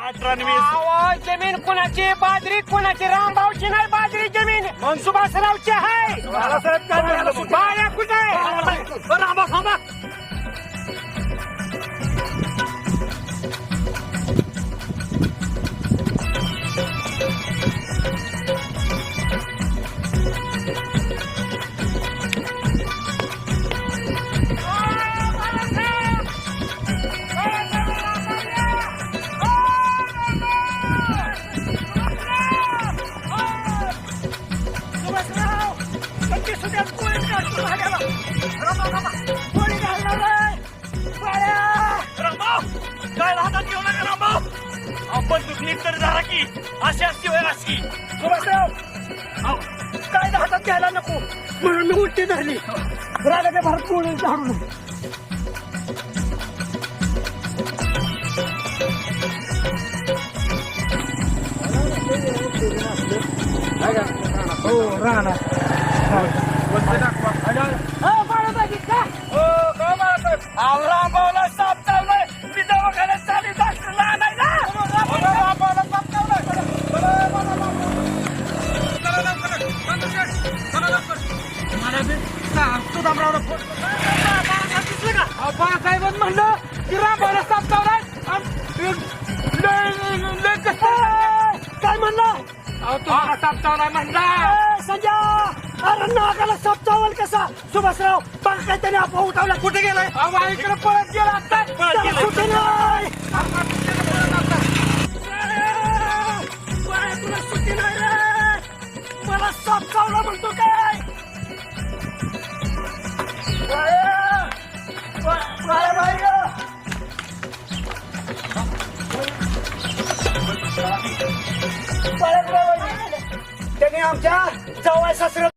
18 जमीन कोणाची बाजरी कोणाची रामभाऊची नाही बाजरी जमीन सुभाषरावची आहे बाया कुठे रामभाऊ थांबा बंदूक नीट तर झाला की अशी असती वय अशी सुभाषराव काय हातात घ्यायला नको म्हणून मी उलटी धरली राजा भारत पोळी झाडू हो राहणार रामभाऊला साप चाललाय मी दवाखान्यात चालू डॉक्टरला आणायला बाळासाहेब म्हणलं की रामभाऊला साप चावलाय काय म्हणलं तुम्हाला साप चावलाय म्हणला संजय अरे नागाला साप चावल कसा सुभाषराव बघ काय त्याने आपण उठवला कुठे गेलाय इकडे पळत गेला आता कुठे नाही तुला सुट्टी नाही रे मला साप चावला म्हणतो काय त्याने आमच्या जवळ सासर